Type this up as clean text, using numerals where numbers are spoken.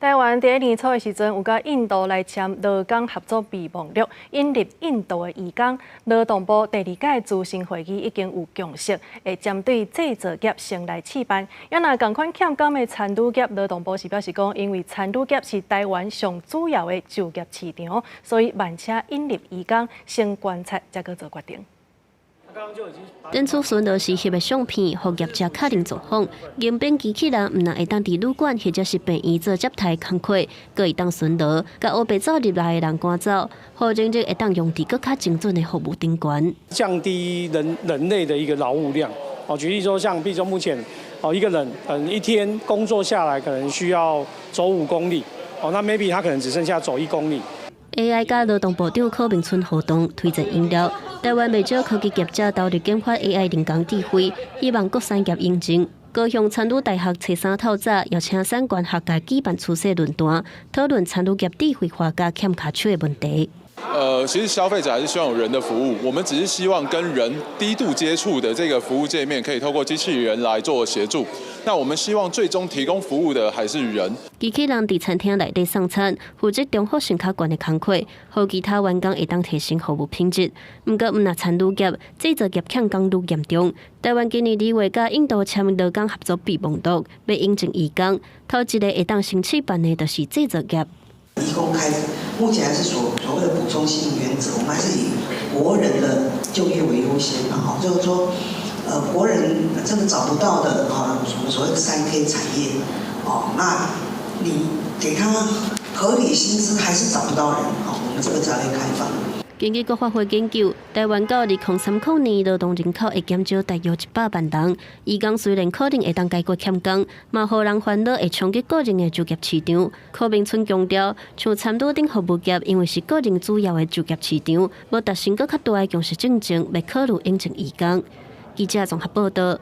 台湾第一年初的时阵，有甲印度来签劳工合作备忘录，引入印度的移工。劳动部第二届咨询会议已经有共识，会针对制造业先来试办。要若同款欠工的餐饮业，劳动部是表示讲，因为餐饮业是台湾上主要的就业市场，所以慢且引入移工，先观察再去做决定。 登出巡逻时翕的相片，互业者确定状况。原本机器人唔但会当伫旅馆或者是病院做接待工作，佮会当巡逻，甲乌白走入来的人赶走，好整会当用伫更较精准的服务顶端，降低人类的一个劳务量。哦，举例说，像比如说目前一个人一天工作下来可能需要走5公里，那 maybe 他可能只剩下走1公里。 AI 甲劳动部长柯明春活动推荐引流，台湾未少科技业者投入研发 AI 人工智慧，希望各产业应征。高雄餐饮大学初三透早邀请相关学界举办出色论坛，讨论餐饮业智慧化甲欠卡缺的问题。 其实消费者还是希望有人的服务，我们只是希望跟人低度接触的这个服务界面，可以透过机器人来做协助。那我们希望最终提供服务的还是人。机器人伫餐厅内底送餐，负责中核性较悬的工课，和其他员工会当提升服务品质。不过，若餐饮业、制造业欠工愈严重，台湾今年2月甲印度签劳工合作备忘录，要引进移工。头一个会当先试办的，就是制造业。 移工开始，目前还是所谓的补充性原则，我们还是以国人的就业为优先嘛，哈，就是说，国人真的找不到的啊，我们所谓的3K 产业，哦，那你给他合理薪资还是找不到人，哦，我们这个才会开放。 根据国发会研究，台湾到2030年劳动人口会减少大约100万人。移工虽然可能会当解决欠工，嘛互人烦恼会冲击个人的就业市场。柯明春强调，像餐饮等服务业，因为是个人主要的就业市场，要达成更较大的强势竞争，要考虑引进移工。记者综合报道。